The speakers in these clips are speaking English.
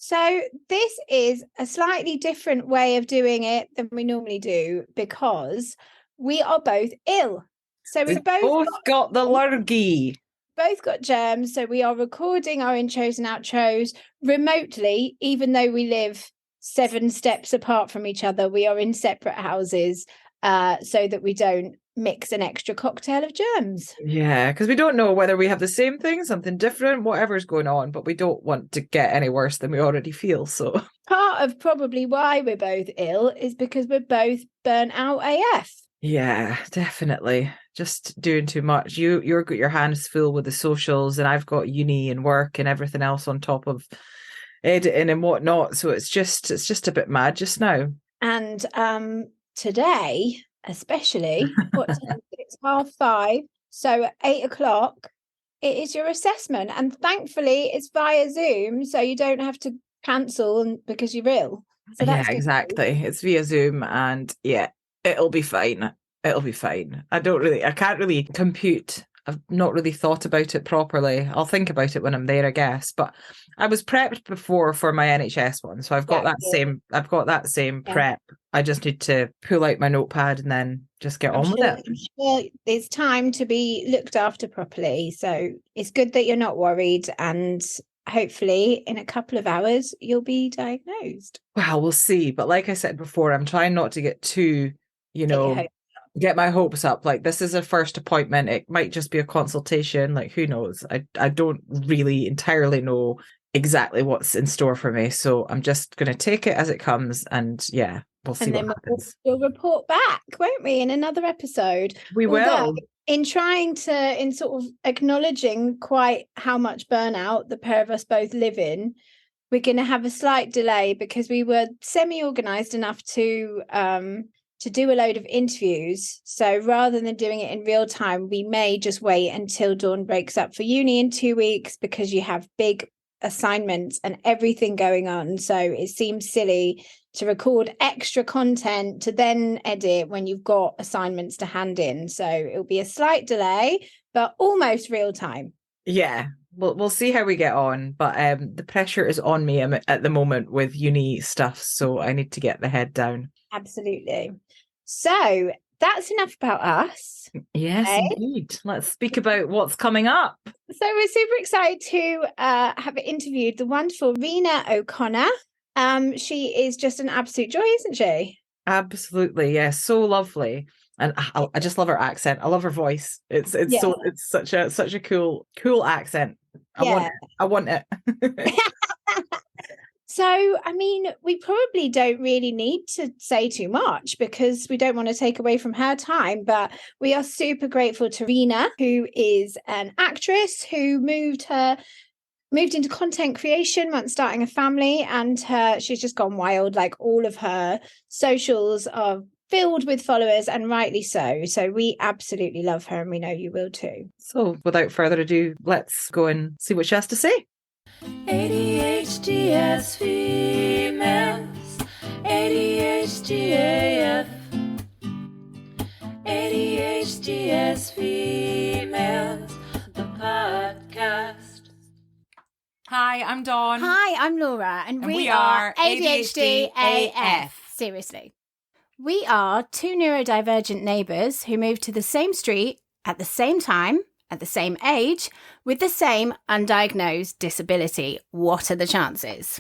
So this is a slightly different way of doing it than we normally do because we are both ill. So we've both got the lurgy. Both got germs. So we are recording our intros and outros remotely, even though we live 7 steps apart from each other. We are in separate houses so that we don't mix an extra cocktail of germs. Yeah, because we don't know whether we have the same thing, something different, whatever's going on, but we don't want to get any worse than we already feel. So part of probably why we're both ill is because we're both burnt out AF. Yeah, definitely. Just doing too much. You've got your hands full with the socials, and I've got uni and work and everything else on top of editing and whatnot. So it's just a bit mad just now. And today, especially, it's 5:30, so at 8:00, it is your assessment, and thankfully it's via Zoom, so you don't have to cancel because you're ill. So that's exactly. It's via Zoom, and yeah, it'll be fine. It'll be fine. I can't really compute. I've not really thought about it properly. I'll think about it when I'm there, I guess. But I was prepped before for my NHS one, so I've got that same prep. I just need to pull out my notepad and then just get on with it. I'm sure it's time to be looked after properly. So it's good that you're not worried, and hopefully in a couple of hours you'll be diagnosed. Well, we'll see. But like I said before, I'm trying not to get too, get my hopes up. Like, this is a first appointment. It might just be a consultation. Like, who knows? I don't really entirely know exactly what's in store for me. So I'm just going to take it as it comes. And yeah, we'll see what happens. We'll report back, won't we, in another episode? We will. In sort of acknowledging quite how much burnout the pair of us both live in, we're going to have a slight delay because we were semi-organised enough to do a load of interviews. So rather than doing it in real time, we may just wait until Dawn breaks up for uni in 2 weeks because you have big assignments and everything going on. So it seems silly to record extra content to then edit when you've got assignments to hand in. So it'll be a slight delay, but almost real time. Yeah. We'll see how we get on, but the pressure is on me at the moment with uni stuff, so I need to get the head down. Absolutely. So that's enough about us. Yes, indeed. Let's speak about what's coming up. So we're super excited to have interviewed the wonderful Riona O'Connor. She is just an absolute joy, isn't she? Absolutely, yes. So lovely. And I just love her accent. I love her voice. It's such a cool accent. I want it. So, I mean, we probably don't really need to say too much because we don't want to take away from her time, but we are super grateful to Riona, who is an actress who moved into content creation once starting a family, and she's just gone wild. Like, all of her socials are filled with followers, and rightly so. So we absolutely love her, and we know you will too. So without further ado, let's go and see what she has to say. ADHD as females, ADHD AF, ADHD as females, the podcast. Hi, I'm Dawn. Hi, I'm Laura, and we are ADHD AF. Seriously. We are 2 neurodivergent neighbours who moved to the same street at the same time, at the same age, with the same undiagnosed disability. What are the chances?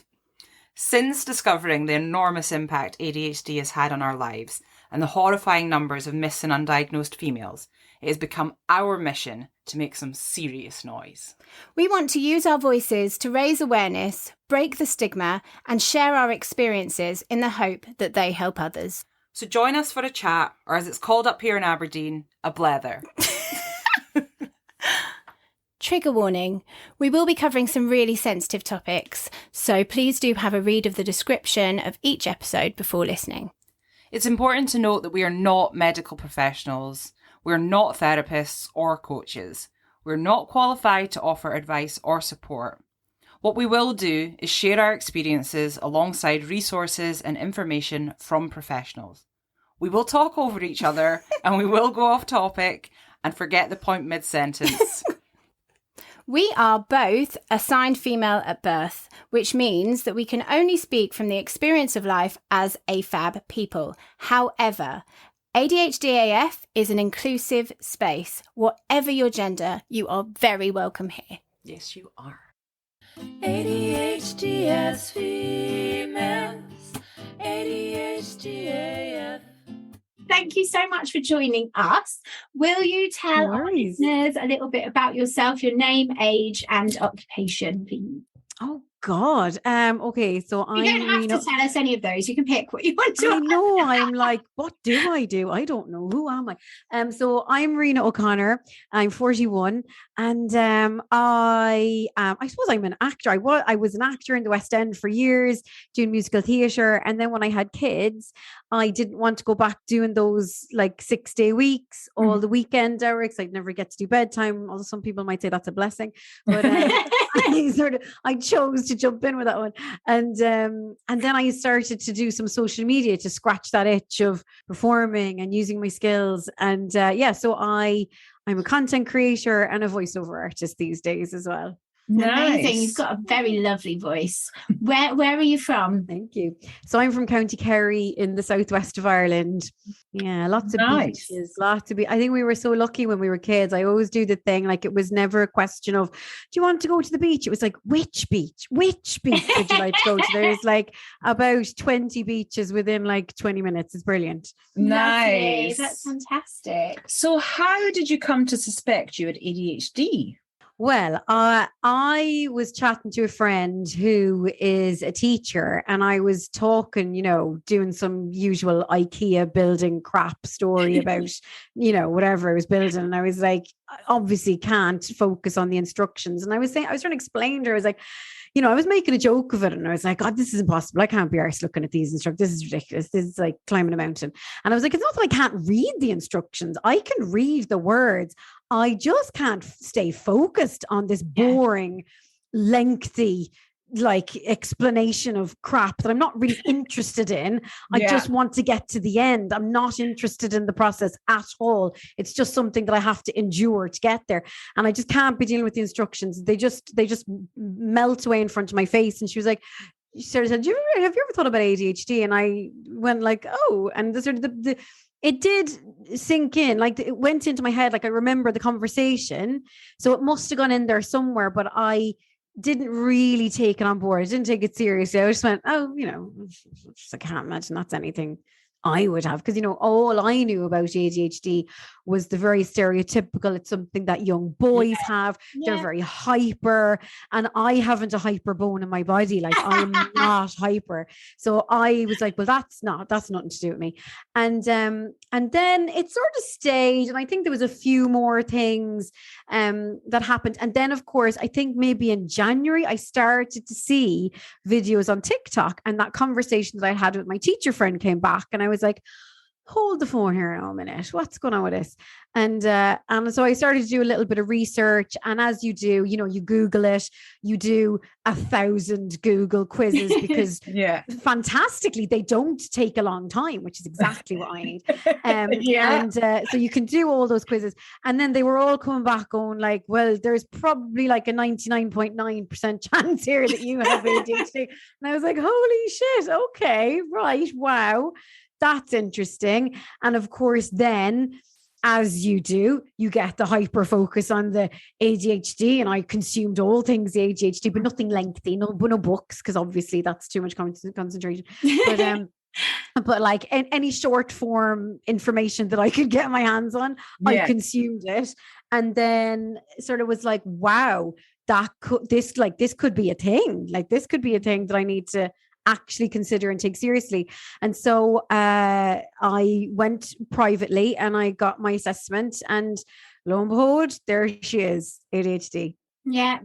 Since discovering the enormous impact ADHD has had on our lives and the horrifying numbers of missing undiagnosed females, it has become our mission to make some serious noise. We want to use our voices to raise awareness, break the stigma, and share our experiences in the hope that they help others. So join us for a chat, or as it's called up here in Aberdeen, a blether. Trigger warning, we will be covering some really sensitive topics, so please do have a read of the description of each episode before listening. It's important to note that we are not medical professionals, we're not therapists or coaches, we're not qualified to offer advice or support. What we will do is share our experiences alongside resources and information from professionals. We will talk over each other and we will go off topic and forget the point mid-sentence. We are both assigned female at birth, which means that we can only speak from the experience of life as AFAB people. However, ADHD AF is an inclusive space. Whatever your gender, you are very welcome here. Yes, you are. ADHD as females, ADHD AF. Thank you so much for joining us. Will you tell our listeners a little bit about yourself, your name, age, and occupation, please? Oh God. Okay, so You don't have to tell us any of those. You can pick what you want to. I know. I'm like, what do I do? I don't know. Who am I? So I'm Riona O'Connor. I'm 41, and I suppose I'm an actor. I was an actor in the West End for years, doing musical theatre, and then when I had kids, I didn't want to go back doing those like 6-day weeks, all the weekend hours. I'd never get to do bedtime. Although some people might say that's a blessing, but I chose to jump in with that one, and then I started to do some social media to scratch that itch of performing and using my skills, and so I'm a content creator and a voiceover artist these days as well. Amazing. You've got a very lovely voice. Where are you from? Thank you. So I'm from County Kerry in the southwest of Ireland. Yeah, lots of beaches, I think we were so lucky when we were kids. I always do the thing, like it was never a question of, do you want to go to the beach? It was like, which beach? Which beach would you like to go to? There's like about 20 beaches within like 20 minutes. It's brilliant. Nice. Lovely. That's fantastic. So how did you come to suspect you had ADHD? Well, I was chatting to a friend who is a teacher, and I was talking, doing some usual Ikea building crap story about, whatever I was building. And I was like, I obviously can't focus on the instructions. And I was trying to explain to her, I was like, I was making a joke of it, and I was like, God, this is impossible. I can't be arsed looking at these instructions. This is ridiculous. This is like climbing a mountain. And I was like, it's not that I can't read the instructions. I can read the words. I just can't stay focused on this boring, lengthy, like explanation of crap that I'm not really interested in. I just want to get to the end. I'm not interested in the process at all. It's just something that I have to endure to get there. And I just can't be dealing with the instructions. They just melt away in front of my face. And she was like, she sort of said, have you ever thought about ADHD? And I went like, oh, and it did sink in, like it went into my head. Like I remember the conversation. So it must have gone in there somewhere, but I didn't really take it on board. I didn't take it seriously. I just went, oh, I can't imagine that's anything I would have. Because, all I knew about ADHD was the very stereotypical. It's something that young boys have. They're very hyper. And I haven't a hyper bone in my body. Like I'm not hyper. So I was like, well, that's nothing to do with me. And then it sort of stayed. And I think there was a few more things that happened. And then, of course, I think maybe in January, I started to see videos on TikTok, and that conversation that I had with my teacher friend came back, and I was like, hold the phone here a minute. What's going on with this? And so I started to do a little bit of research. And as you do, you Google it, you do 1,000 Google quizzes because fantastically, they don't take a long time, which is exactly what I need. And so you can do all those quizzes. And then they were all coming back going like, well, there's probably like a 99.9% chance here that you have ADHD. And I was like, holy shit. Okay, right. Wow. That's interesting. And of course, then, as you do, you get the hyper focus on the ADHD, and I consumed all things ADHD, but nothing lengthy, no books, because obviously that's too much concentration. But like any short form information that I could get my hands on, I consumed it, and then sort of was like, wow, this could be a thing. Like this could be a thing that I need to actually consider and take seriously. And so I went privately and I got my assessment, and lo and behold, there she is, ADHD. Yeah.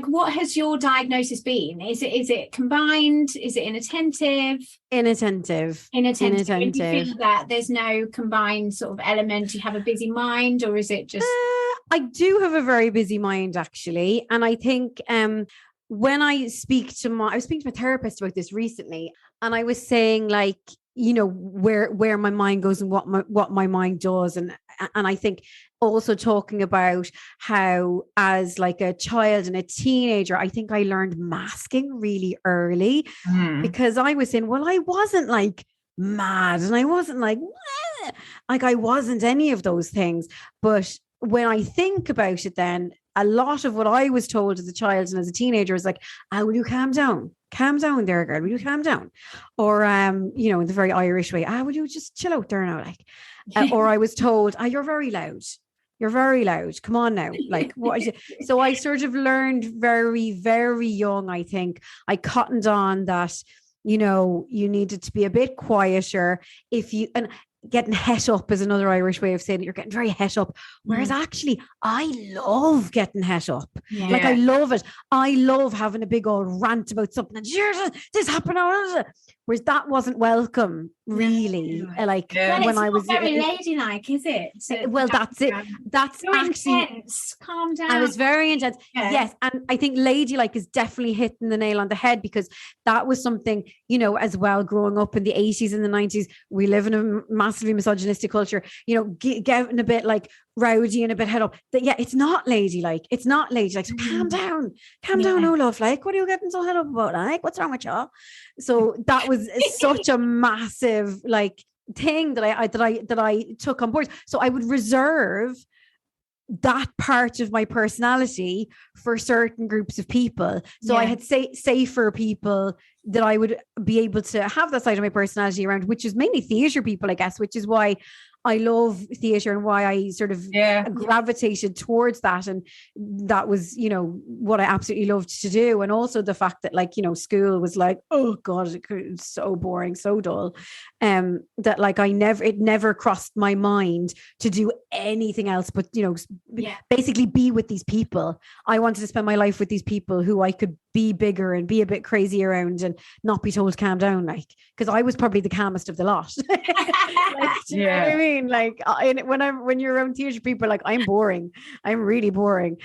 What has your diagnosis been? Is it combined? Is it inattentive? Inattentive. Do you feel that there's no combined sort of element? Do you have a busy mind, or is it just... I do have a very busy mind, actually. And I think when I was speaking to my therapist about this recently, and I was saying like, where my mind goes and what my mind does. And And I think also talking about how as like a child and a teenager, I think I learned masking really early because I was saying, well, I wasn't like mad and I wasn't like I wasn't any of those things. But when I think about it, then a lot of what I was told as a child and as a teenager is like, will you calm down? Calm down there, girl. Will you calm down? Or, you know, in the very Irish way, will you just chill out there now? Like, or I was told, you're very loud. You're very loud. Come on now. Like, what is it? So I sort of learned very, very young, I think. I cottoned on that, you know, you needed to be a bit quieter and getting het up is another Irish way of saying it. You're getting very het up. Whereas actually, I love getting het up. Yeah. Like, I love it. I love having a big old rant about something. And this happened. Whereas that wasn't welcome, really. Like when I was very ladylike, is it? So well, that's it. That's you're actually intense. Calm down. I was very intense. Yeah. Yes. And I think ladylike is definitely hitting the nail on the head, because that was something, you know, as well, growing up in the 80s and the 90s, we live in a massively misogynistic culture, you know, getting a bit like rowdy and a bit head up. That, yeah, it's not ladylike. It's not ladylike. So calm down. Calm down, oh love. Like, what are you getting so head up about? Like, what's wrong with you? So that was such a massive like thing that I took on board. So I would reserve that part of my personality for certain groups of people. So I had safer people that I would be able to have that side of my personality around, which is mainly theatre people, I guess, which is why I love theatre and why I sort of gravitated towards that. And that was, you know, what I absolutely loved to do. And also the fact that, like, you know, school was like, oh God, it's so boring, so dull. That like it never crossed my mind to do anything else but, you know, basically be with these people. I wanted to spend my life with these people who I could be bigger and be a bit crazy around and not be told to calm down, like, because I was probably the calmest of the lot. Like, do you know what I mean? Like, when you're around theatre people, like, I'm boring. I'm really boring.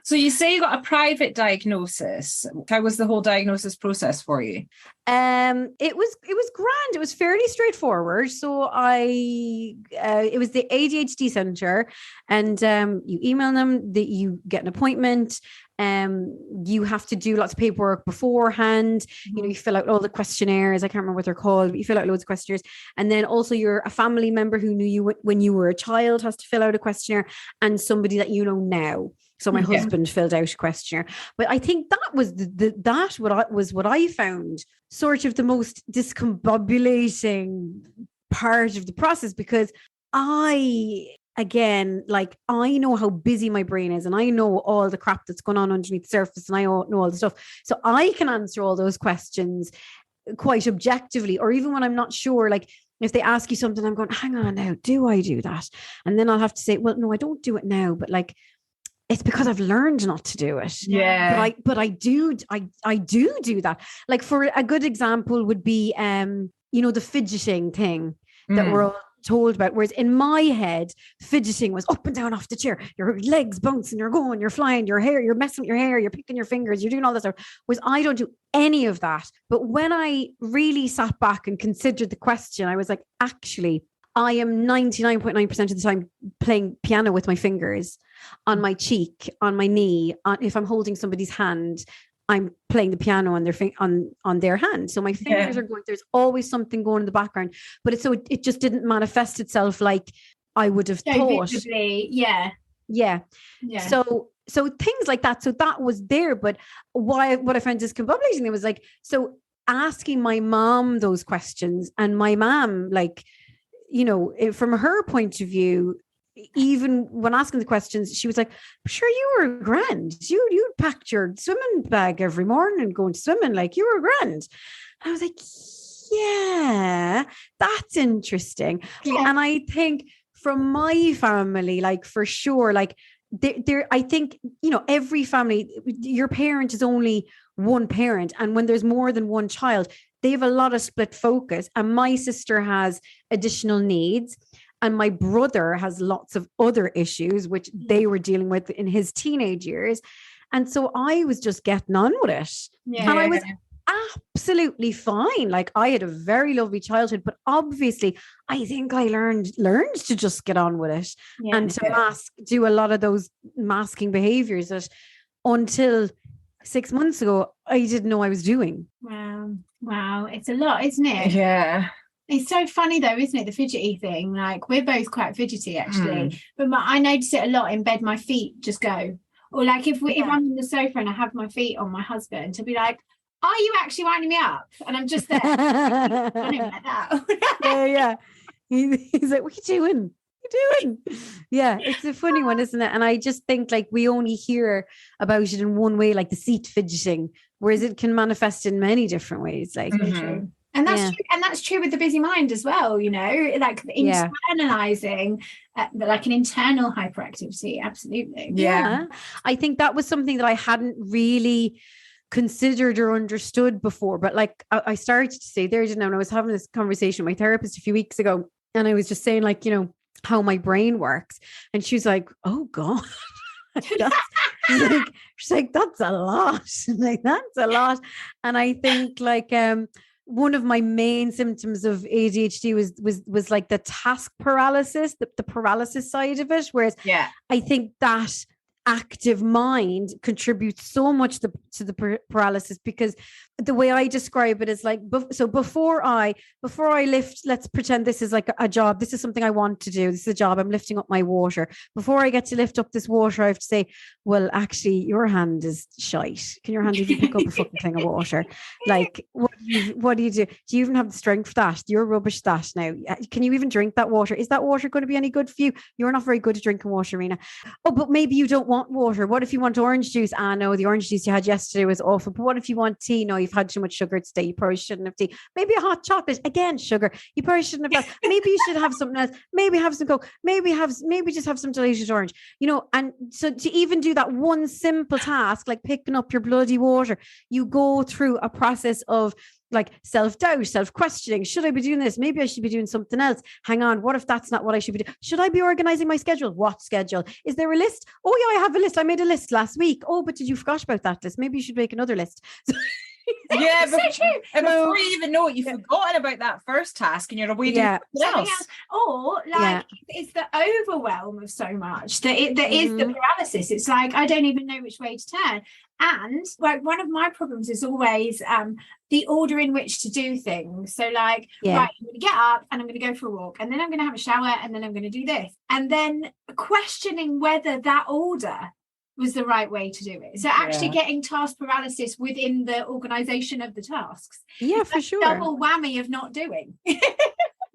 So you say you got a private diagnosis. How was the whole diagnosis process for you? It was grand. It was fairly straightforward. So it was the ADHD Centre, and you email them that you get an appointment. You have to do lots of paperwork beforehand. You know, you fill out all the questionnaires. I can't remember what they're called, but you fill out loads of questionnaires. And then also a family member who knew you when you were a child has to fill out a questionnaire, and somebody that you know now. So my husband filled out a questionnaire. But I think that was what I found sort of the most discombobulating part of the process, because again, like, I know how busy my brain is, and I know all the crap that's going on underneath the surface, and I know all the stuff. So I can answer all those questions quite objectively, or even when I'm not sure, like, if they ask you something, I'm going, hang on now, do I do that? And then I'll have to say, well, no, I don't do it now, but like, it's because I've learned not to do it. Yeah. But I do that. Like, for a good example would be, you know, the fidgeting thing that we're all told about. Whereas in my head, fidgeting was up and down off the chair, your legs bouncing, you're going, you're flying, your hair, you're messing with your hair, you're picking your fingers, you're doing all this stuff. Whereas I don't do any of that. But when I really sat back and considered the question, I was like, actually, I am 99.9% of the time playing piano with my fingers on my cheek, on my knee. If I'm holding somebody's hand, I'm playing the piano on their hand. So my fingers are going, there's always something going in the background, but it just didn't manifest itself like I would have thought. Visibly, yeah. So things like that. So that was there. But what I found discombobulating, it was like, so asking my mom those questions, and my mom, like, you know, from her point of view, even when asking the questions, she was like, sure, you were grand. You packed your swimming bag every morning and going swimming, like, you were grand. And I was like, yeah, that's interesting. Yeah. And I think from my family, like, for sure, like, I think, you know, every family, your parent is only one parent. And when there's more than one child, they have a lot of split focus. And my sister has additional needs, and my brother has lots of other issues, which they were dealing with in his teenage years. And so I was just getting on with it. Yeah. And I was absolutely fine. Like I had a very lovely childhood, but obviously I think I learned to just get on with it and to do a lot of those masking behaviors that until 6 months ago, I didn't know I was doing. Wow. It's a lot, isn't it? Yeah. It's so funny though, isn't it? The fidgety thing. Like we're both quite fidgety actually, but I notice it a lot in bed. My feet just go, or like if I'm on the sofa and I have my feet on my husband, to be like, "Are you actually winding me up?" And I'm just there, on him like that. Yeah. He's like, "What are you doing? Yeah, it's a funny one, isn't it? And I just think like we only hear about it in one way, like the seat fidgeting, whereas it can manifest in many different ways. Like, true. And that's true. And that's true with the busy mind as well, you know, like internalizing, like an internal hyperactivity. Absolutely. Yeah. I think that was something that I hadn't really considered or understood before. But like I started to say there, when I was having this conversation with my therapist a few weeks ago, and I was just saying, like, you know, how my brain works. And she was like, "Oh God." She's like, "That's a lot." Like, that's a lot. And I think like one of my main symptoms of ADHD was like the task paralysis, the paralysis side of it. Whereas I think that active mind contributes so much to the paralysis, because the way I describe it is like, so before I lift, let's pretend this is like a job. This is something I want to do. This is a job. I'm lifting up my water. Before I get to lift up this water, I have to say, well, actually, your hand is shite. Can your hand even pick up a fucking thing of water? Like, what do you do? Do you even have the strength for that? You're rubbish that now. Can you even drink that water? Is that water going to be any good for you? You're not very good at drinking water, Riona. Oh, but maybe you don't want water. What if you want orange juice? No, the orange juice you had yesterday was awful. But what if you want tea? No, you've had too much sugar today. You probably shouldn't have tea. Maybe a hot chocolate. Again, sugar. You probably shouldn't have that. Maybe you should have something else. Maybe have some Coke. Maybe just have some delicious orange. You know, and so to even do that one simple task, like picking up your bloody water, you go through a process of like self-doubt, self-questioning. Should I be doing this? Maybe I should be doing something else. Hang on, what if that's not what I should be doing? Should I be organizing my schedule? What schedule? Is there a list? Oh yeah, I have a list. I made a list last week. Oh, but did you forget about that list? Maybe you should make another list. Yeah, so true. And before you even know it, you've forgotten about that first task and you're away doing something else. Or like it's the overwhelm of so much that is the paralysis. It's like I don't even know which way to turn. And like one of my problems is always the order in which to do things. So like, right, I'm going to get up and I'm going to go for a walk, and then I'm going to have a shower, and then I'm going to do this, and then questioning whether that order was the right way to do it. So actually getting task paralysis within the organization of the tasks. Yeah, for sure. Double whammy of not doing.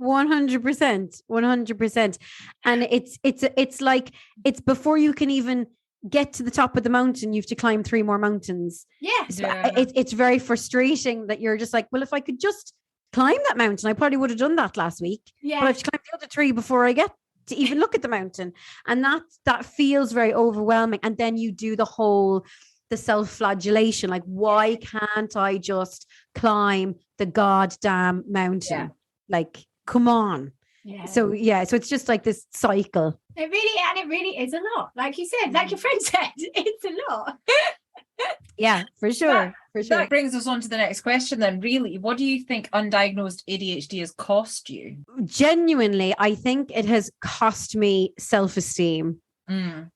100%. And it's like, it's before you can even get to the top of the mountain, you have to climb 3 more mountains. Yes. It's very frustrating that you're just like, well, if I could just climb that mountain, I probably would have done that last week. Yeah. But I have to climb the other 3 before I get to even look at the mountain. And that feels very overwhelming. And then you do the self-flagellation, like, why can't I just climb the goddamn mountain? Yeah. Like, come on. Yeah. So it's just like this cycle. It really is a lot. Like you said, like your friend said, it's a lot. Yeah, for sure. That brings us on to the next question then. Really, what do you think undiagnosed ADHD has cost you? Genuinely, I think it has cost me self-esteem.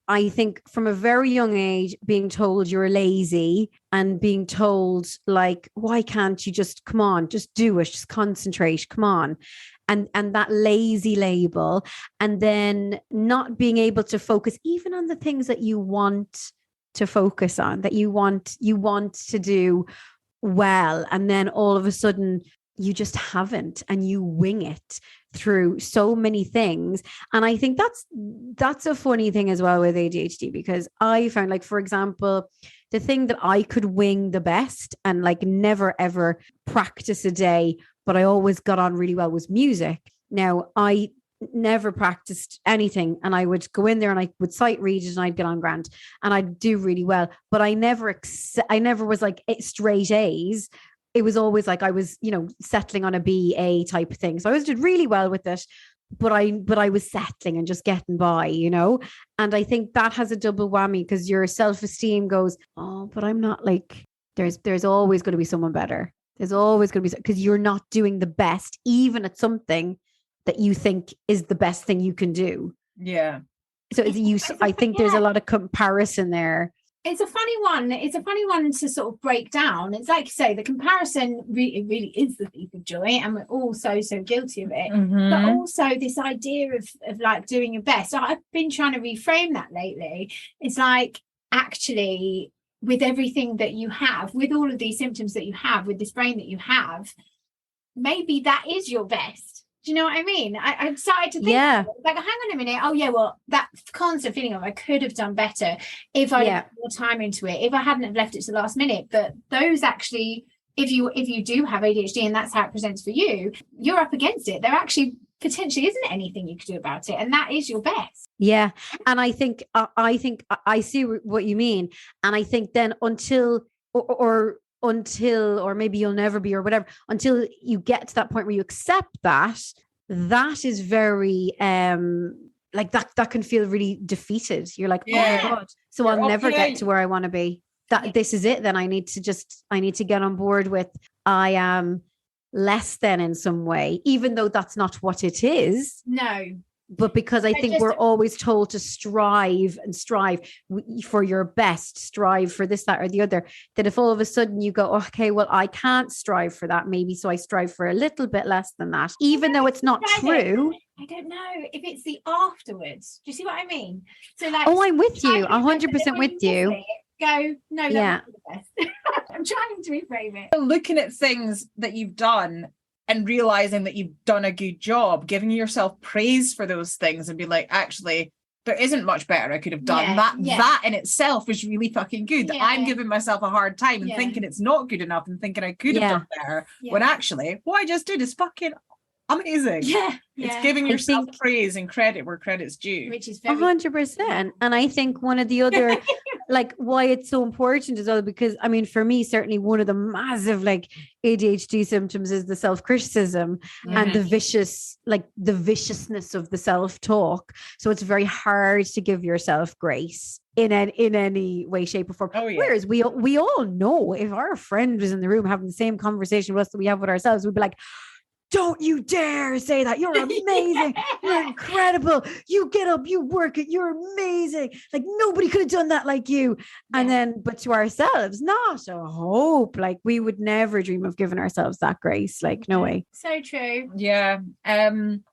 I think from a very young age, being told you're lazy and being told like, why can't you just, come on, just do it, just concentrate, come on. And that lazy label, and then not being able to focus even on the things that you want to focus on, that you want to do well. And then all of a sudden you just haven't, and you wing it through so many things. And I think that's a funny thing as well with ADHD, because I found, like, for example, the thing that I could wing the best and like never ever practice a day, but I always got on really well, was music. Now, I never practiced anything, and I would go in there and I would sight read it and I'd get on grand and I'd do really well, but I never was like straight A's. It was always like I was, settling on a B, A type of thing. So I always did really well with it, but I was settling and just getting by, and I think that has a double whammy, because your self-esteem goes, oh, but I'm not, like, there's always going to be someone better. There's always going to be, because you're not doing the best, even at something that you think is the best thing you can do. Yeah. So I think there's a lot of comparison there. It's a funny one. It's a funny one to sort of break down. It's like you say, the comparison really is the thief of joy, and we're all so guilty of it. Mhm. But also this idea of like doing your best. I've been trying to reframe that lately. It's like, actually, with everything that you have, with all of these symptoms that you have, with this brain that you have, maybe that is your best. Do you know what I mean? I started to think, like, hang on a minute. Oh yeah, well, that constant feeling of I could have done better if I had more time into it, if I hadn't have left it to the last minute. But those actually, if you do have ADHD and that's how it presents for you, you're up against it. There actually potentially isn't anything you could do about it, and that is your best. Yeah, and I think I see what you mean, and I think then until maybe you'll never be, or whatever, until you get to that point where you accept that is very like that can feel really defeated. You're like, oh my God, so I'll never get to where I want to be. This is it. Then I need to get on board with I am less than in some way, even though that's not what it is. No. But because I think we're always told to strive for your best, strive for this, that, or the other, that if all of a sudden you go, okay, well, I can't strive for that, maybe, so I strive for a little bit less than that, even though it's not true. I don't know if it's the afterwards. Do you see what I mean? So like, I'm with you, 100% with you. Go, no, that's the best. I'm trying to reframe it. Looking at things that you've done and realizing that you've done a good job, giving yourself praise for those things and be like, actually, there isn't much better I could have done. That in itself is really fucking good. I'm giving myself a hard time and thinking it's not good enough and thinking I could have done better, when actually what I just did is fucking amazing. It's giving yourself praise and credit where credit's due, which is very 100%. And I think one of the other like why it's so important as well, because I mean, for me, certainly one of the massive like ADHD symptoms is the self-criticism and the viciousness of the self-talk. So it's very hard to give yourself grace in any way, shape, or form. Whereas we all know, if our friend was in the room having the same conversation with us that we have with ourselves, we'd be like, don't you dare say that. You're amazing. You're incredible. You get up, you work it. You're amazing. Like nobody could have done that like you. And then, but to ourselves, not a hope. Like we would never dream of giving ourselves that grace. Like no way. So true. Yeah.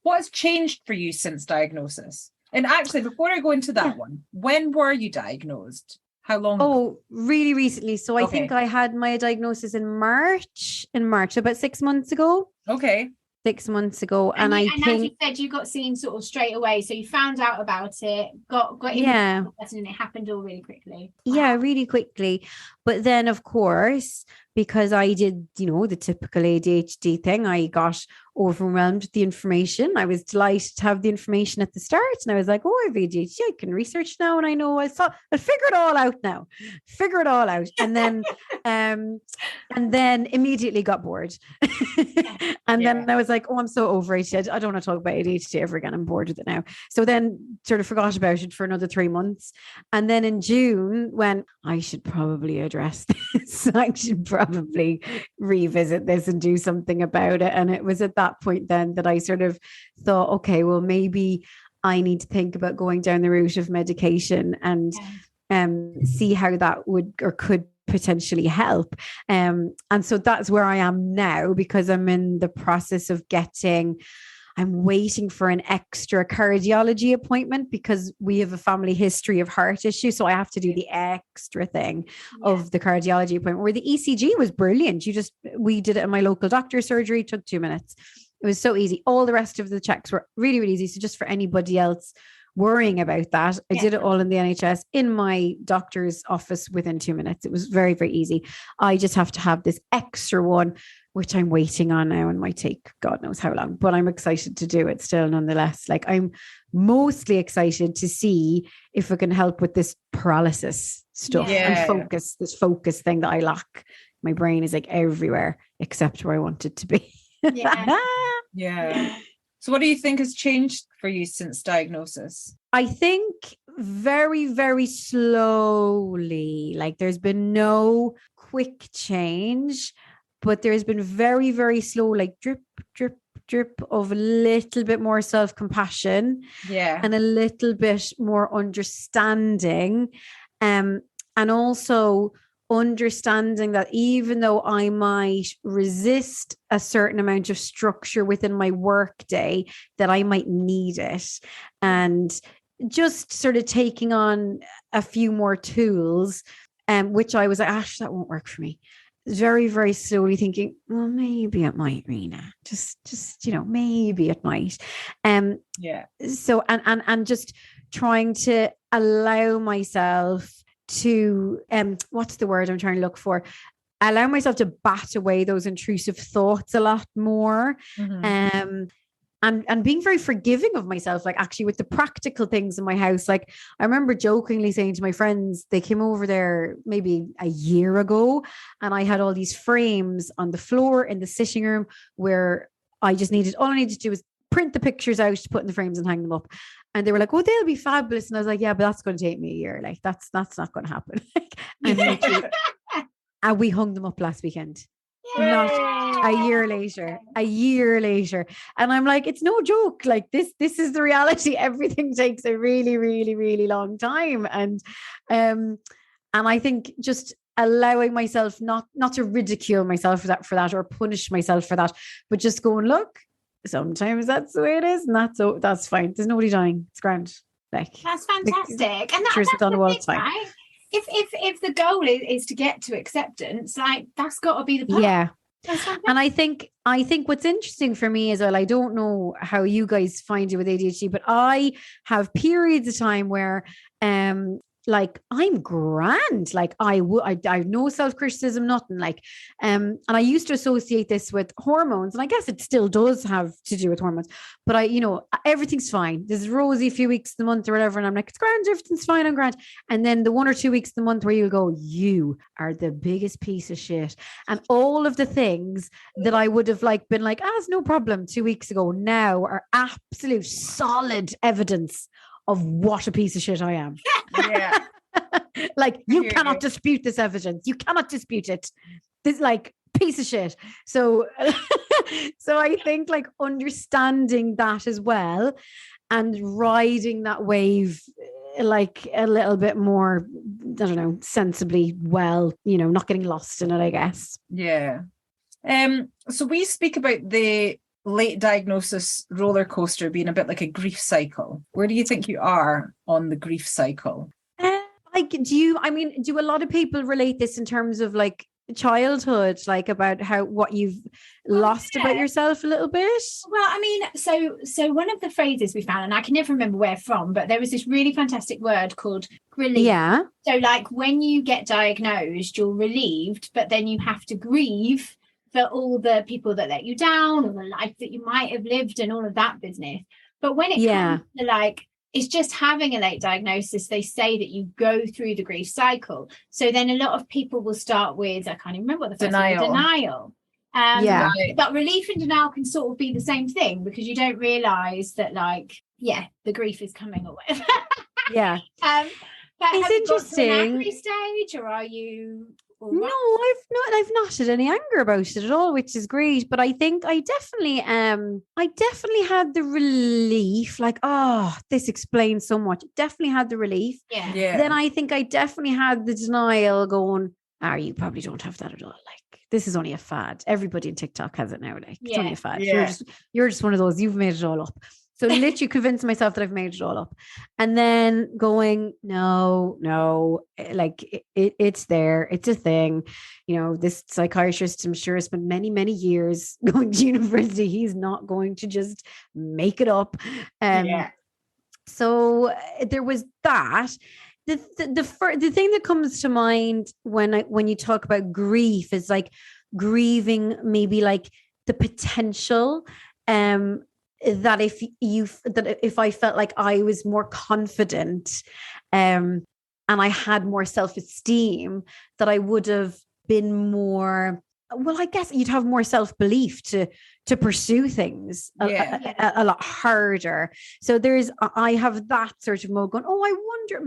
What has changed for you since diagnosis? And actually, before I go into that one, when were you diagnosed? How long ago? Oh, really recently. So I think I had my diagnosis in March, about 6 months ago. Okay. 6 months ago. And as think, you said, you got seen sort of straight away. So you found out about it, got in and it happened all really quickly. Yeah, really quickly. But then, of course, because I did, the typical ADHD thing, I got overwhelmed with the information. I was delighted to have the information at the start. And I was like, oh, I have ADHD. I can research now. And I know I'll figure it all out now. And then immediately got bored. Then I was like, oh, I'm so over it. I don't want to talk about ADHD ever again. I'm bored with it now. So then sort of forgot about it for another 3 months. And then in June, when I should probably address this, I should probably revisit this and do something about it. And it was at that point then that I sort of thought, okay, well, maybe I need to think about going down the route of medication and see how that would or could potentially help. And so that's where I am now, because I'm in the process of I'm waiting for an extra cardiology appointment because we have a family history of heart issues. So I have to do the extra thing of the cardiology appointment, where the ECG was brilliant. We did it in my local doctor's surgery, took 2 minutes. It was so easy. All the rest of the checks were really, really easy. So just for anybody else worrying about that, I did it all in the NHS in my doctor's office within 2 minutes. It was very, very easy. I just have to have this extra one, which I'm waiting on now and might take God knows how long, but I'm excited to do it still nonetheless. Like I'm mostly excited to see if it can help with this paralysis stuff and this focus thing that I lack. My brain is like everywhere except where I want it to be. Yeah. So what do you think has changed for you since diagnosis? I think very, very slowly. Like there's been no quick change, but there's been very, very slow, like drip, drip, drip of a little bit more self-compassion and a little bit more understanding. And also understanding that even though I might resist a certain amount of structure within my work day, that I might need it. And just sort of taking on a few more tools, which I was like, Ash, that won't work for me. Very, very slowly thinking, well, maybe it might, Riona. Just, maybe it might. So, and just trying to allow myself to, what's the word I'm trying to look for? Allow myself to bat away those intrusive thoughts a lot more. And being very forgiving of myself, like actually with the practical things in my house. Like I remember jokingly saying to my friends, they came over there maybe a year ago, and I had all these frames on the floor in the sitting room where all I needed to do was print the pictures out, put in the frames and hang them up. And they were like, oh, they'll be fabulous. And I was like, yeah, but that's going to take me a year. Like that's not going to happen. And we hung them up last weekend. Not a year later. And I'm like, it's no joke. Like this is the reality. Everything takes a really, really, really long time. And I think just allowing myself not to ridicule myself for that or punish myself for that, but just going, look, sometimes that's the way it is, and that's fine. There's nobody dying. It's grand. Like that's fantastic. And that's on the wall, thing, it's fine. Right? If the goal is to get to acceptance, like that's got to be the plan. Yeah. And I think what's interesting for me is, well, I don't know how you guys find it with ADHD, but I have periods of time where like I'm grand, like I have no self-criticism, nothing, like and I used to associate this with hormones, and I guess it still does have to do with hormones, but everything's fine. There's rosy a few weeks of the month or whatever, and I'm like, it's grand, everything's fine, I'm grand. And then the 1 or 2 weeks of the month where you'll go, you are the biggest piece of shit, and all of the things that I would have been like, it's no problem 2 weeks ago, now are absolute solid evidence of what a piece of shit I am. Yeah. Like you cannot dispute this evidence. You cannot dispute it. This like piece of shit. So I think like understanding that as well and riding that wave like a little bit more, I don't know, sensibly well, not getting lost in it, I guess. Yeah. So we speak about the late diagnosis roller coaster being a bit like a grief cycle. Where do you think you are on the grief cycle? Do a lot of people relate this in terms of like childhood, like about what you've lost about yourself a little bit? Well, I mean, so one of the phrases we found, and I can never remember where from, but there was this really fantastic word called relief. Yeah. So like when you get diagnosed, you're relieved, but then you have to grieve for all the people that let you down, or the life that you might have lived, and all of that business. But when it comes to like, it's just having a late diagnosis, they say that you go through the grief cycle. So then a lot of people will start with, I can't even remember what the first denial. But relief and denial can sort of be the same thing, because you don't realise that the grief is coming or whatever. Yeah. But it's interesting. Got to an angry stage, or are you? No, I've not had any anger about it at all, which is great. But I think I definitely had the relief, like, oh, this explains so much. Definitely had the relief. Yeah. Then I think I definitely had the denial going, you probably don't have that at all. Like, this is only a fad. Everybody in TikTok has it now. Like, it's only a fad. Yeah. You're just one of those, you've made it all up. So literally convince myself that I've made it all up, and then going, no, like it's there. It's a thing. This psychiatrist, I'm sure, has spent many, many years going to university. He's not going to just make it up. So there was that. The thing that comes to mind when you talk about grief is like grieving, maybe like the potential, that if I felt like I was more confident and I had more self-esteem, that I would have been more, well, I guess you'd have more self-belief to pursue things a lot harder. So I have that sort of mode going, I wonder,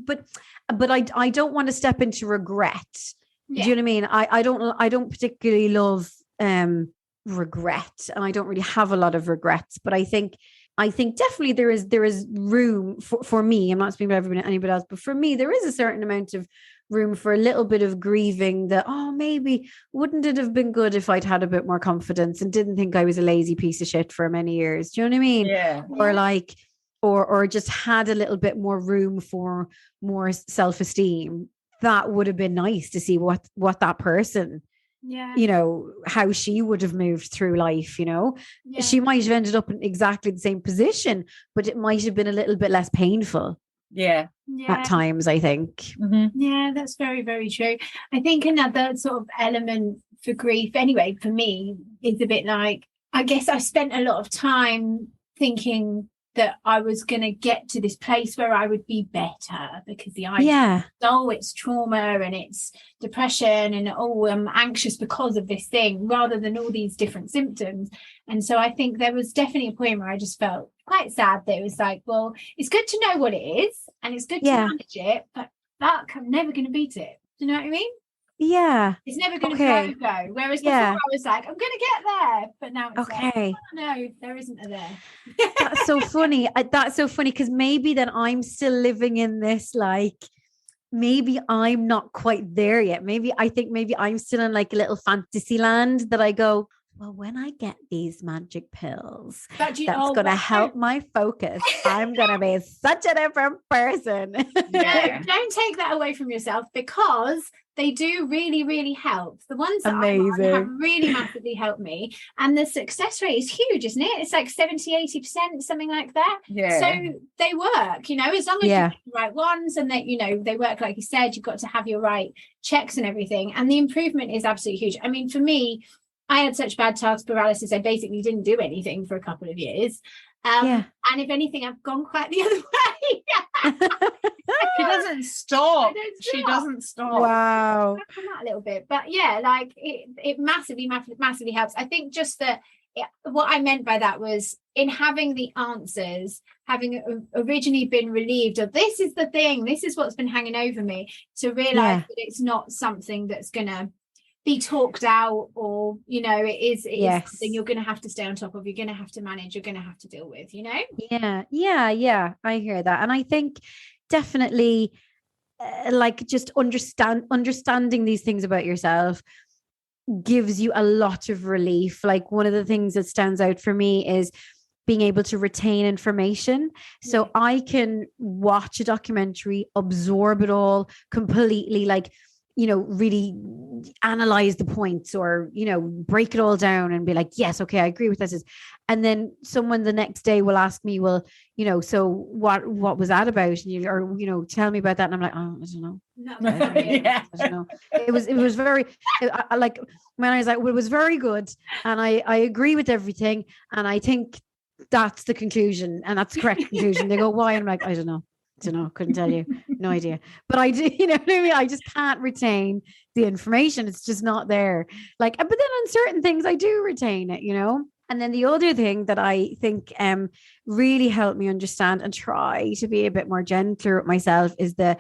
but I don't want to step into regret Do you know what I mean? I don't particularly love regret, and I don't really have a lot of regrets, but I think definitely there is room for me. I'm not speaking about anybody else, but for me, there is a certain amount of room for a little bit of grieving that, oh, maybe wouldn't it have been good if I'd had a bit more confidence and didn't think I was a lazy piece of shit for many years. Do you know what I mean? Yeah. Or like, or just had a little bit more room for more self-esteem. That would have been nice to see what that person, you know, how she would have moved through life, you know. She might have ended up in exactly the same position, but it might have been a little bit less painful. At times, I think. Mm-hmm. Yeah, that's very, very true. I think another sort of element for grief, anyway, for me, is a bit like, I guess I spent a lot of time thinking that I was going to get to this place where I would be better, because the idea it's trauma and it's depression and I'm anxious because of this thing, rather than all these different symptoms. And so I think there was definitely a point where I just felt quite sad that it was like, well, it's good to know what it is and it's good to manage it, but I'm never going to beat it. Do you know what I mean? Yeah. It's never going to go. Whereas before I was like, I'm going to get there. But now it's like, oh, no, there isn't a there. That's so funny. That's so funny, because maybe then I'm still living in this, like, maybe I'm not quite there yet. Maybe I'm still in like a little fantasy land that I go, well, when I get these magic pills, that's going to help my focus. I'm going to be such a different person. Don't take that away from yourself, because they do really, really help. The ones that I have really massively helped me. And the success rate is huge, isn't it? It's like 70-80%, something like that. Yeah. So they work, you know, as long as you get the right ones, and that, you know, they work, like you said, you've got to have your right checks and everything. And the improvement is absolutely huge. I mean, for me, I had such bad task paralysis, I basically didn't do anything for a couple of years. And if anything, I've gone quite the other way. She doesn't stop. Wow. I've come out a little bit. But yeah, like it massively helps. I think just that what I meant by that was, in having the answers, having originally been relieved of this is the thing, this is what's been hanging over me, to realize that it's not something that's going to be talked out, or, you know, it is something you're going to have to stay on top of, you're going to have to manage, you're going to have to deal with, you know. I hear that. And I think definitely like just understanding these things about yourself gives you a lot of relief. Like, one of the things that stands out for me is being able to retain information. So I can watch a documentary, absorb it all completely, like, you know, really analyze the points, or, you know, break it all down and be like, yes, okay, I agree with this. And then someone the next day will ask me, well, you know, so what was that about? And or, you know, tell me about that. And I'm like, oh, I don't know. I don't know. It was very, like, when I was like, well, it was very good. And I agree with everything. And I think that's the conclusion, and that's the correct conclusion. They go, why? And I'm like, I don't know. Couldn't tell you, no idea. But I do, you know what I mean? I just can't retain the information. It's just not there. Like, but then on certain things I do retain it, you know. And then the other thing that I think really helped me understand and try to be a bit more gentler with myself is the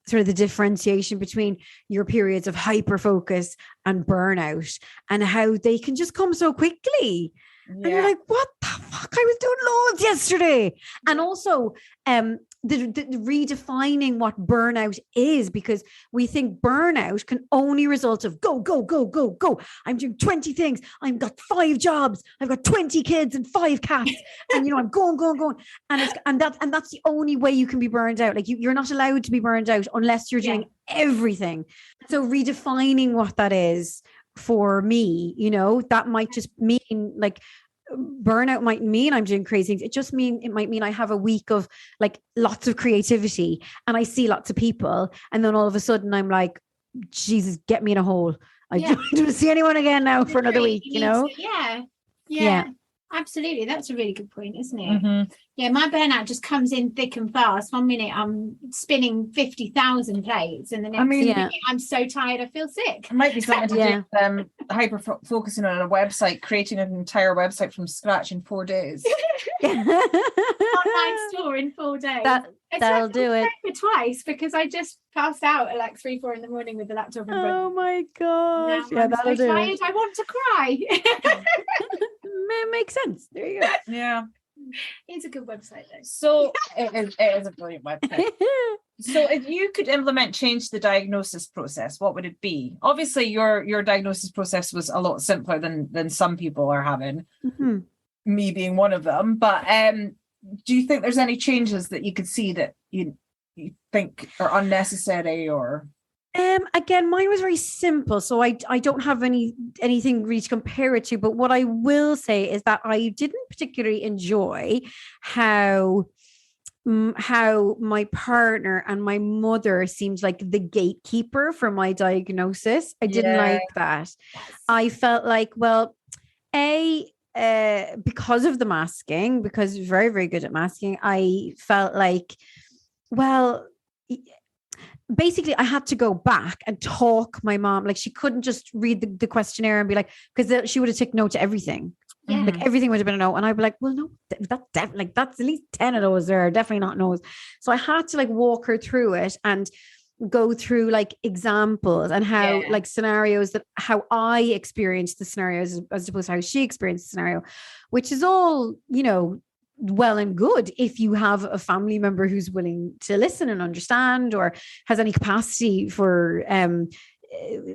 sort of the differentiation between your periods of hyper focus and burnout, and how they can just come so quickly. And you're like, what the fuck? I was doing loads yesterday. And also the redefining what burnout is, because we think burnout can only result of go, go, go, go, go. I'm doing 20 things. I've got 5 jobs. I've got 20 kids and 5 cats. And, you know, I'm going. And that's the only way you can be burned out. Like, you're not allowed to be burned out unless you're doing everything. So redefining what that is for me, you know, that might just mean, like, burnout might mean I'm doing crazy things. It might mean I have a week of like lots of creativity and I see lots of people, and then all of a sudden I'm like, Jesus, get me in a hole. I don't want to see anyone again now for another week, you know? Yeah. Absolutely, that's a really good point, isn't it? Mm-hmm. Yeah, my burnout just comes in thick and fast. 1 minute I'm spinning 50,000 plates, and the next minute I'm so tired I feel sick. It might be something to do with hyper focusing on a website, creating an entire website from scratch in 4 days. Online store in 4 days. That'll do it. Twice because I just passed out at like 3-4 in the morning with the laptop in front. Oh my gosh. Now I'm that'll so do tired, it. I want to cry. It makes sense. There you go. Yeah. It's a good website though. So it is a brilliant website. So if you could implement change to the diagnosis process, what would it be? Obviously your diagnosis process was a lot simpler than some people are having, me being one of them. But do you think there's any changes that you could see that you think are unnecessary or? Again, mine was very simple, so I don't have anything really to compare it to. But what I will say is that I didn't particularly enjoy how my partner and my mother seemed like the gatekeeper for my diagnosis. I didn't like that. I felt like, well, because of the masking, because very, very good at masking, I felt like, well, basically I had to go back and talk my mom. Like she couldn't just read the questionnaire and be like, because she would have taken note to everything. Yeah. Like everything would have been a no. And I'd be like, well, no, that's at least 10 of those there are definitely not no's. So I had to like walk her through it and go through like examples and how like scenarios that how I experienced the scenarios as opposed to how she experienced the scenario, which is all, well and good if you have a family member who's willing to listen and understand or has any capacity for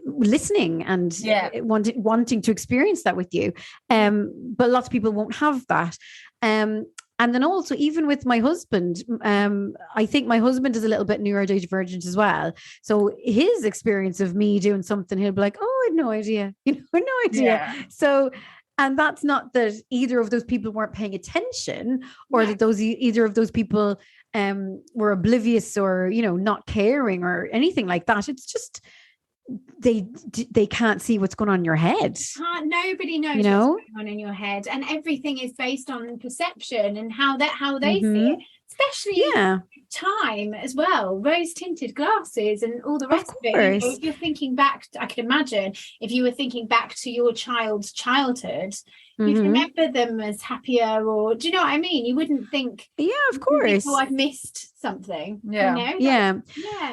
listening and wanting to experience that with you. But lots of people won't have that. And then also, even with my husband, I think my husband is a little bit neurodivergent as well. So his experience of me doing something, he'll be like, oh, I had no idea, no idea. Yeah. So, and that's not that either of those people weren't paying attention or that either of those people were oblivious or, not caring or anything like that. It's just, they can't see what's going on in your head. Nobody knows what's going on in your head, and everything is based on perception and how they see it, especially time as well, rose tinted glasses and all the rest of it. If you're thinking back, I can imagine if you were thinking back to your child's childhood, you'd remember them as happier, or do you know what I mean? You wouldn't think, of course, oh, I've missed something. Yeah.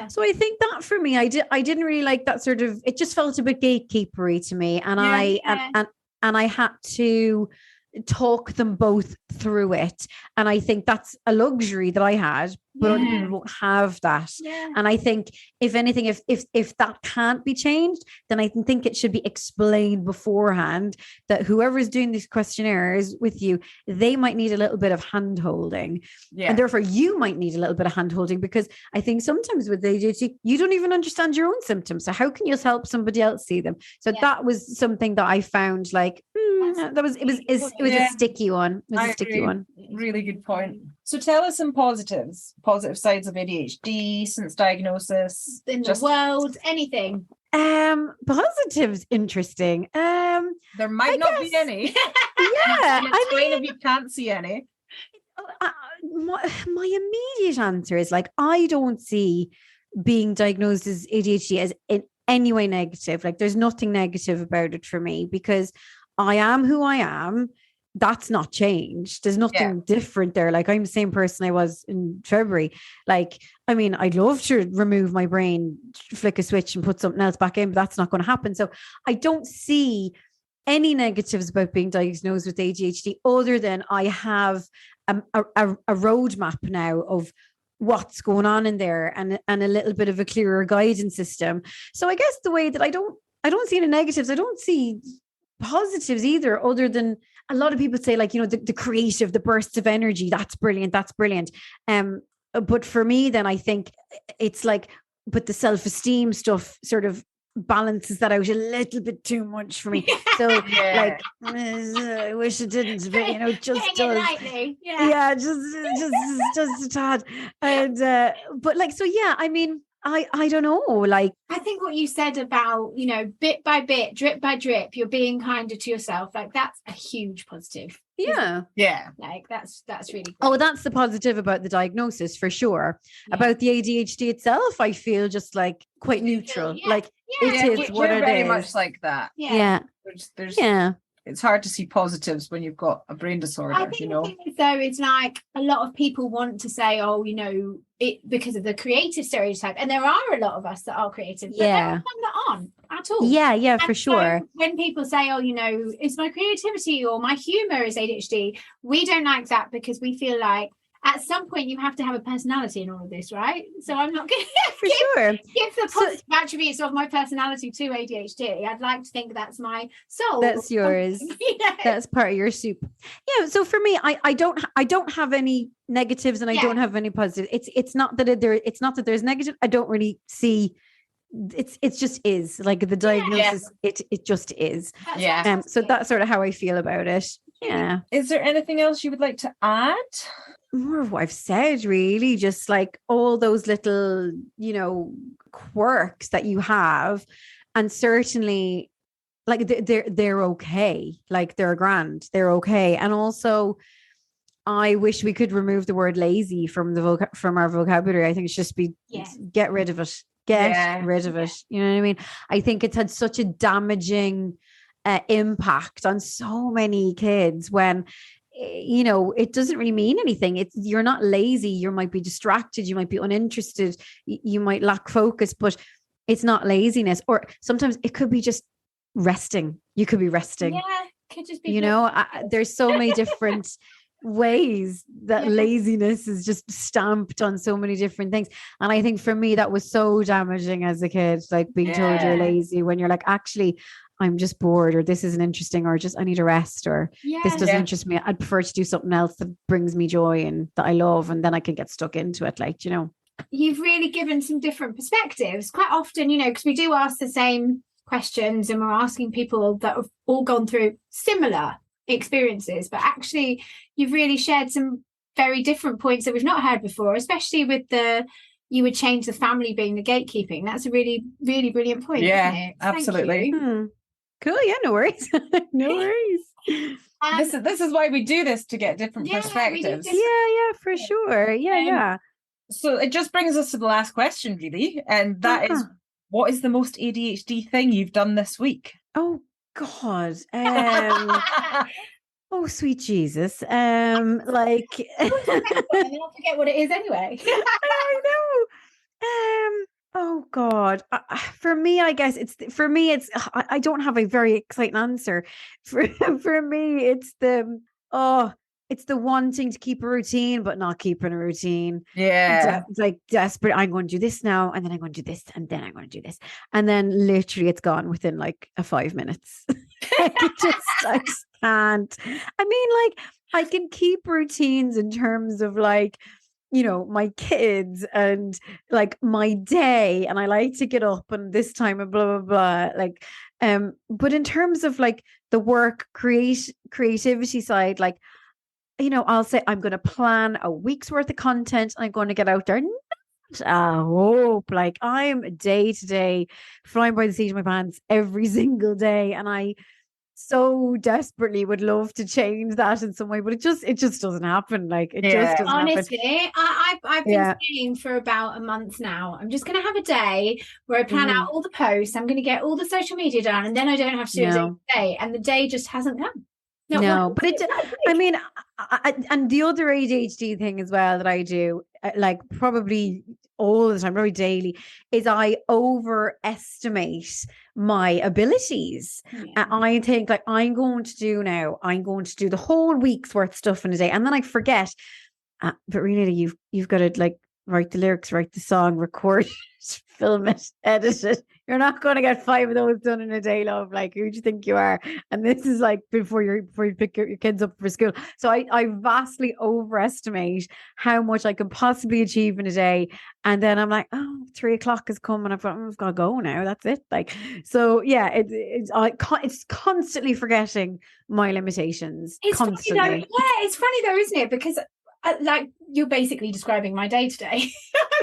So I think that for me, I didn't really like that sort of. It just felt a bit gatekeepery to me, and I had to talk them both through it, and I think that's a luxury that I had, but other people won't have that. And I think if anything, if that can't be changed, then I think it should be explained beforehand that whoever's doing these questionnaires with you, they might need a little bit of hand holding, and therefore you might need a little bit of hand holding, because I think sometimes with ADHD you don't even understand your own symptoms, so how can you help somebody else see them? So that was something that I found like it was a sticky one. It was a sticky one. Really good point. So tell us some positive sides of ADHD since diagnosis in the world, anything. Positives, interesting. There might not be any. If you can't see any. My immediate answer is like, I don't see being diagnosed as ADHD as in any way negative. Like there's nothing negative about it for me, because I am who I am. That's not changed. There's nothing different there. Like I'm the same person I was in February. Like, I mean, I'd love to remove my brain, flick a switch and put something else back in, but that's not going to happen. So I don't see any negatives about being diagnosed with ADHD other than I have a roadmap now of what's going on in there and a little bit of a clearer guidance system. So I guess the way that I don't see any negatives, I don't see positives either, other than a lot of people say like, the creative, the bursts of energy, that's brilliant. But for me, then I think it's like, but the self-esteem stuff sort of balances that out a little bit too much for me. So like, I wish it didn't, but just does. Lightly. Just a tad. And but like, so I mean, I don't know. Like, I think what you said about, bit by bit, drip by drip, you're being kinder to yourself. Like that's a huge positive. Yeah. Yeah. Like that's really great. Oh, that's the positive about the diagnosis for sure. Yeah. About the ADHD itself, I feel just like quite neutral. yeah. Like Yeah. it is what we're it very is. much like that. Yeah. There's Yeah. it's hard to see positives when you've got a brain disorder, I think the thing is, though, it's like a lot of people want to say, oh, you know, it because of the creative stereotype. And there are a lot of us that are creative, but there are some that aren't at all. Yeah, for And sure. so when people say, oh, you know, it's my creativity or my humor is ADHD, we don't like that because we feel like at some point you have to have a personality in all of this, right? So I'm not going For sure. give the positive attributes of my personality to ADHD. I'd like to think that's my soul. That's yours. You know? That's part of your soup. Yeah. So for me, I don't have any negatives and I don't have any positives. It's not that it's not that there's negative. I don't really see. It just is like the diagnosis. It just is. So that's sort of how I feel about it. Yeah. Is there anything else you would like to add? More of what I've said, really, just like all those little, you know, quirks that you have, and certainly like they're okay, like they're grand, they're okay. And also I wish we could remove the word lazy from the from our vocabulary. I think it's just get rid of it. Get rid of it. You know what I mean? I think it's had such a damaging impact on so many kids when, you know, it doesn't really mean anything. You're not lazy. You might be distracted. You might be uninterested. You might lack focus, but it's not laziness. Or sometimes it could be just resting. You could be resting. Yeah, could just be. You know, there's so many different ways that laziness is just stamped on so many different things. And I think for me, that was so damaging as a kid, like being told you're lazy when you're like, actually, I'm just bored, or this isn't interesting, or just I need a rest, or this doesn't interest me. I'd prefer to do something else that brings me joy and that I love, and then I can get stuck into it. Like, you know, you've really given some different perspectives. Quite often, you know, because we do ask the same questions and we're asking people that have all gone through similar experiences, but actually you've really shared some very different points that we've not heard before, especially with you would change the family being the gatekeeping. That's a really, really brilliant point. Yeah, isn't it? absolutely. Cool. Yeah, no worries. No worries. This is why we do this, to get different perspectives. Yeah, for sure. Yeah. So it just brings us to the last question, really, and that is, what is the most ADHD thing you've done this week? Oh God. Oh, sweet Jesus. Like I'll forget what it is anyway. I know. Oh God. For me, I guess I don't have a very exciting answer. For me, it's the wanting to keep a routine, but not keeping a routine. Yeah. It's like desperate. I'm going to do this now, and then I'm going to do this, and then I'm going to do this. And then literally it's gone within like 5 minutes. I just can't. I mean, like, I can keep routines in terms of like, you know, my kids and like my day, and I like to get up and this time and blah, blah, blah. Like, but in terms of like the work, creativity side, like, you know, I'll say I'm going to plan a week's worth of content. I'm going to get out there. I hope, like, I'm day to day flying by the seat of my pants every single day, and I so desperately would love to change that in some way, but it just doesn't happen. Like, it just doesn't honestly happen. I've been saying for about a month now, I'm just going to have a day where I plan out all the posts, I'm going to get all the social media done, and then I don't have to do it every day, and the day just hasn't come. No, but I mean, and the other ADHD thing as well that I do, like probably all the time, probably daily, is I overestimate my abilities. I think like I'm going to do the whole week's worth stuff in a day, and then I forget. But really, you've got to like write the lyrics, write the song, record it, film it, edit it. You're not going to get 5 of those done in a day, love. Like, who do you think you are? And this is like before you pick your kids up for school. So I vastly overestimate how much I can possibly achieve in a day. And then I'm like, 3 o'clock has come and I've got to go now. That's it. Like, so yeah, it's constantly forgetting my limitations. It's constantly. funny though, it's funny though, isn't it? Because like you're basically describing my day today.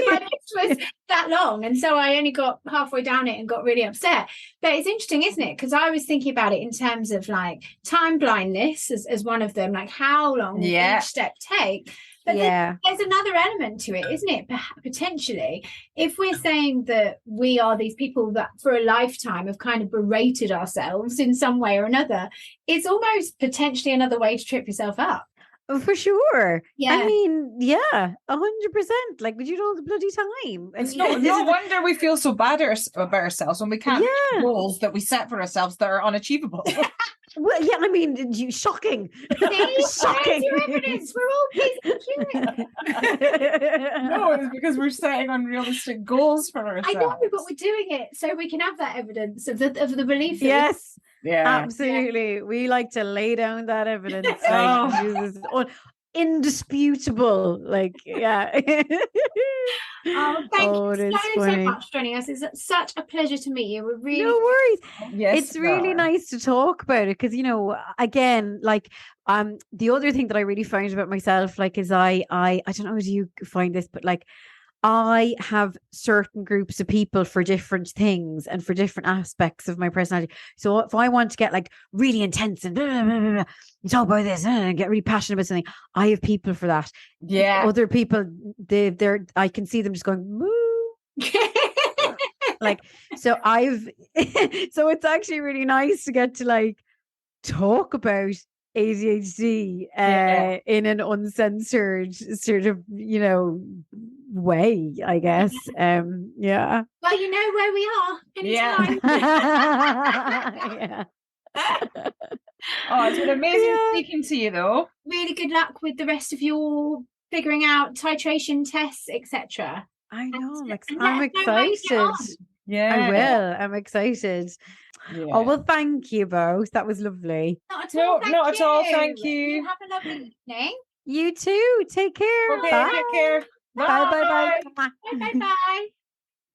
My list was that long, and so I only got halfway down it and got really upset. But it's interesting, isn't it? Because I was thinking about it in terms of like time blindness as one of them, like how long will each step take. But then there's another element to it, isn't it? Potentially, if we're saying that we are these people that for a lifetime have kind of berated ourselves in some way or another, it's almost potentially another way to trip yourself up. For sure. Yeah. I mean, 100%. Like, would you know the bloody time? It's no wonder we feel so bad about ourselves when we can't reach goals that we set for ourselves that are unachievable. Well, yeah, I mean, shocking. Shocking. Your evidence. We're all pieces of No, it's because we're setting unrealistic goals for ourselves. I know, but we're doing it so we can have that evidence of the belief. Yes. Yeah, absolutely. Yeah. We like to lay down that evidence. Like, indisputable. Like, yeah. Thank you so much for joining us. It's such a pleasure to meet you. We're really no worries. Yes, it's really nice to talk about it because, you know, again, like the other thing that I really found about myself, like, is I don't know, do you find this, but like I have certain groups of people for different things and for different aspects of my personality. So if I want to get like really intense and talk about this and get really passionate about something, I have people for that. Yeah. Other people, they're I can see them just going, moo. Like, so so it's actually really nice to get to like talk about ADHD in an uncensored sort of, you know, way, I guess. Well, you know where we are anytime. Oh, it's been amazing speaking to you, though. Really good luck with the rest of your figuring out titration tests, etc. I know, I'm excited. Yeah, I will. I'm excited. Yeah. Oh, well, thank you both. That was lovely. Not at all. Thank you. You have a lovely evening. You too. Take care. Okay, Bye. take care. Bye. Bye.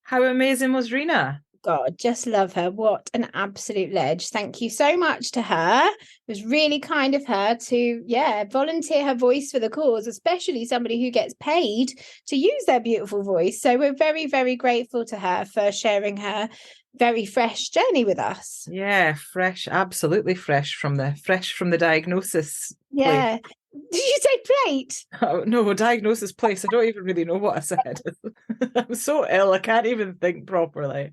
How amazing was Riona? God, just love her. What an absolute ledge. Thank you so much to her. It was really kind of her to, volunteer her voice for the cause, especially somebody who gets paid to use their beautiful voice. So we're very, very grateful to her for sharing her very fresh journey with us. Yeah, fresh, absolutely fresh from the diagnosis. Yeah. Place. Did you say plate? Oh, no, diagnosis place. I don't even really know what I said. I'm so ill. I can't even think properly.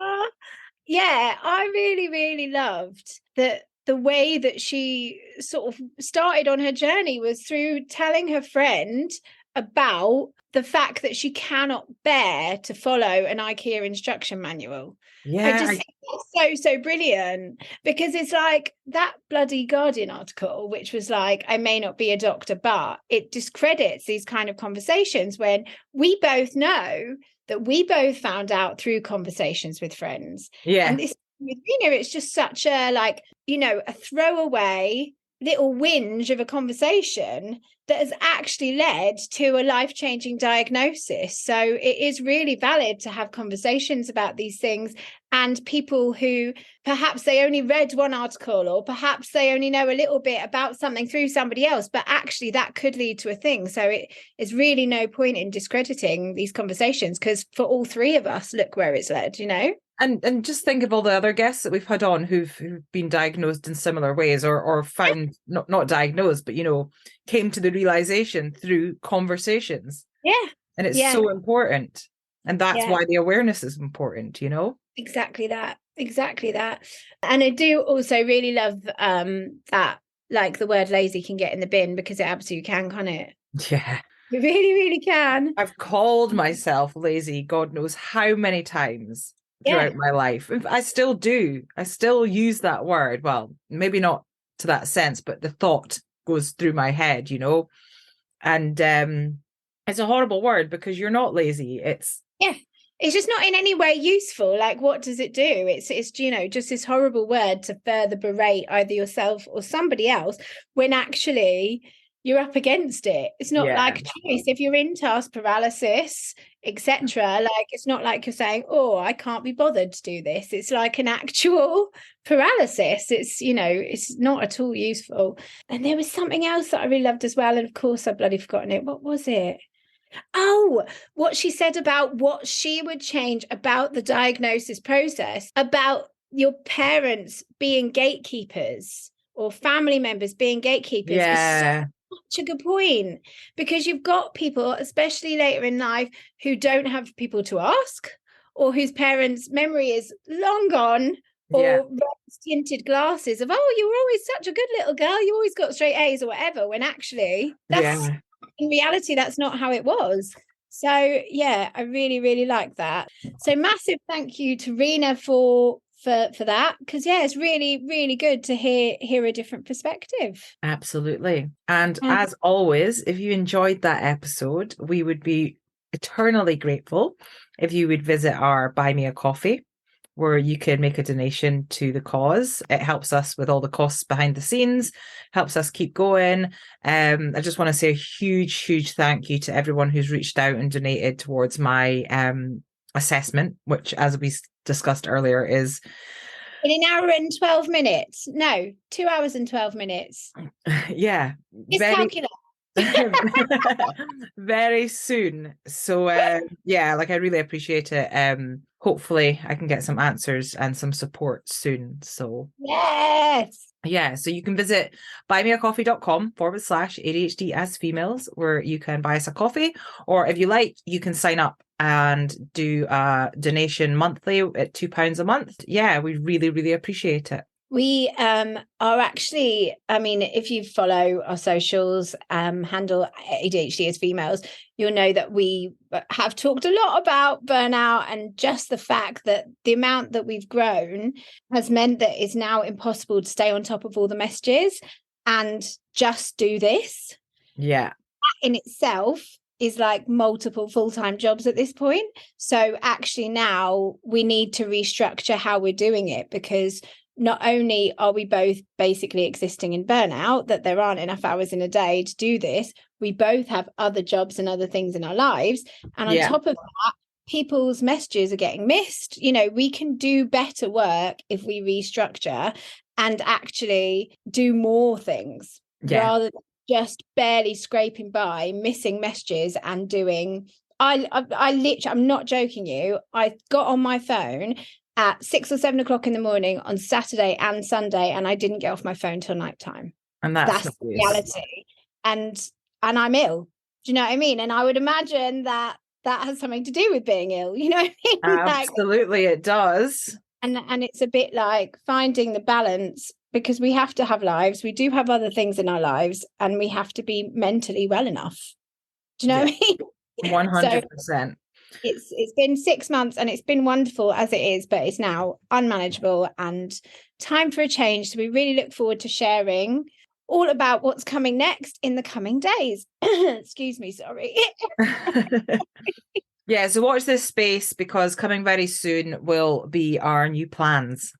I really, really loved that the way that she sort of started on her journey was through telling her friend about the fact that she cannot bear to follow an Ikea instruction manual. Yeah, I just think it's so brilliant, because it's like that bloody Guardian article, which was like, I may not be a doctor, but it discredits these kind of conversations when we both know that we both found out through conversations with friends. Yeah. And this with Rena, it's just such a a throwaway little whinge of a conversation that has actually led to a life-changing diagnosis. So it is really valid to have conversations about these things, and people who perhaps they only read one article, or perhaps they only know a little bit about something through somebody else, but actually that could lead to a thing. So it is really no point in discrediting these conversations, because for all three of us, look where it's led, And just think of all the other guests that we've had on who've been diagnosed in similar ways, or found not diagnosed, but came to the realization through conversations. Yeah. And it's so important. And that's why the awareness is important, Exactly that. And I do also really love that, like, the word lazy can get in the bin, because it absolutely can, can't it? Yeah. It really, really can. I've called myself lazy God knows how many times throughout my life. I still do. I still use that word. Well, maybe not to that sense, but the thought goes through my head, and it's a horrible word, because you're not lazy. It's just not in any way useful. Like, what does it do? It's just this horrible word to further berate either yourself or somebody else, when actually you're up against it. It's not Yeah. like a choice. If you're in task paralysis, etc., like it's not like you're saying, oh, I can't be bothered to do this. It's like an actual paralysis. It's, you know, it's not at all useful. And there was something else that I really loved as well. And of course, I've bloody forgotten it. What was it? Oh, what she said about what she would change about the diagnosis process, about your parents being gatekeepers or family members being gatekeepers. Yeah. Is such a good point, because you've got people, especially later in life, who don't have people to ask, or whose parents' memory is long gone, or tinted glasses of, oh, you were always such a good little girl, you always got straight A's or whatever, when actually that's in reality that's not how it was. So yeah, I really, really like that. So massive thank you to Riona for that, because yeah, it's really, really good to hear a different perspective. Absolutely. And as always, if you enjoyed that episode, we would be eternally grateful if you would visit our Buy Me a Coffee, where you can make a donation to the cause. It helps us with all the costs behind the scenes, helps us keep going. I just want to say a huge thank you to everyone who's reached out and donated towards my assessment, which, as we discussed earlier, is in an hour and 12 minutes. No, 2 hours and 12 minutes. Yeah. It's calculate. Very soon. So yeah, like I really appreciate it. Hopefully I can get some answers and some support soon. So yes. Yeah, so you can visit buymeacoffee.com/ADHD as females, where you can buy us a coffee, or if you like, you can sign up and do a donation monthly at £2 a month. Yeah, we really, really appreciate it. We are actually, I mean, if you follow our socials, handle ADHD as females, you'll know that we have talked a lot about burnout, and just the fact that the amount that we've grown has meant that it's now impossible to stay on top of all the messages and just do this. Yeah. That in itself is like multiple full-time jobs at this point. So actually now we need to restructure how we're doing it, because not only are we both basically existing in burnout, that there aren't enough hours in a day to do this, we both have other jobs and other things in our lives. And on top of that, people's messages are getting missed. You know, we can do better work if we restructure and actually do more things rather than just barely scraping by, missing messages and doing. I literally, I'm not joking you, I got on my phone at 6 or 7 o'clock in the morning on Saturday and Sunday, and I didn't get off my phone till nighttime. And that's reality. And I'm ill. Do you know what I mean? And I would imagine that has something to do with being ill. You know what I mean? Absolutely, it does. And it's a bit like finding the balance, because we have to have lives. We do have other things in our lives, and we have to be mentally well enough. Do you know what I mean? 100%. It's been 6 months and it's been wonderful as it is, but it's now unmanageable and time for a change. So we really look forward to sharing all about what's coming next in the coming days. Excuse me, sorry. Yeah, so watch this space, because coming very soon will be our new plans.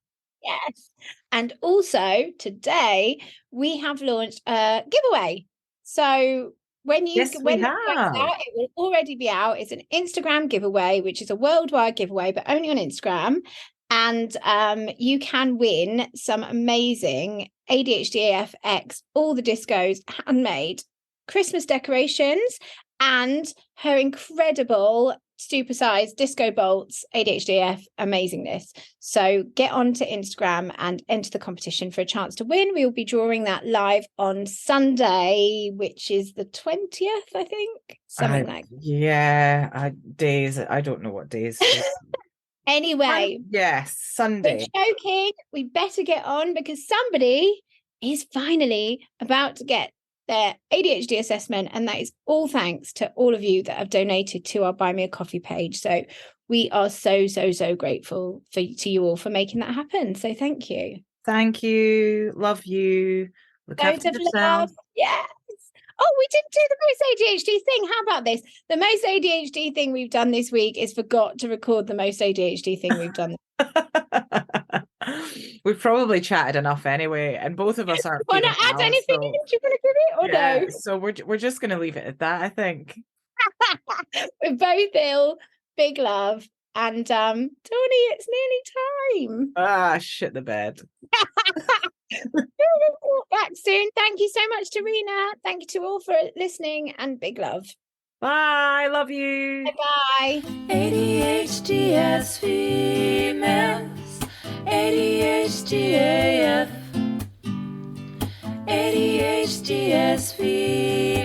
Yes. And also today we have launched a giveaway. So when it goes out, it will already be out. It's an Instagram giveaway, which is a worldwide giveaway, but only on Instagram. And you can win some amazing ADHD AFX, all the discos, handmade Christmas decorations, and her incredible supersized disco bolts ADHD AF amazingness. So get onto Instagram and enter the competition for a chance to win. We will be drawing that live on Sunday, which is the 20th, I think, something like that. Yeah, days. I don't know what days. Anyway, yes, Sunday. We're joking. We better get on, because somebody is finally about to get their ADHD assessment, and that is all thanks to all of you that have donated to our Buy Me a Coffee page. So we are so grateful to you all for making that happen. So thank you. Love you. Look after yourself. Yes. Oh, we didn't do the most ADHD thing. How about this? The most ADHD thing we've done this week is forgot to record the most ADHD thing we've done. We've probably chatted enough anyway, and both of us aren't Want feeling to add well, anything? so Do you want to give it or yeah, no? so we're just gonna leave it at that, I think. We're both ill. Big love. And Tony, it's nearly time. Ah, shit the bed. Back soon. Thank you so much to Rena. Thank you to all for listening, and big love. Bye, love you. Bye. ADHD as females, ADHD AF, ADHD as females.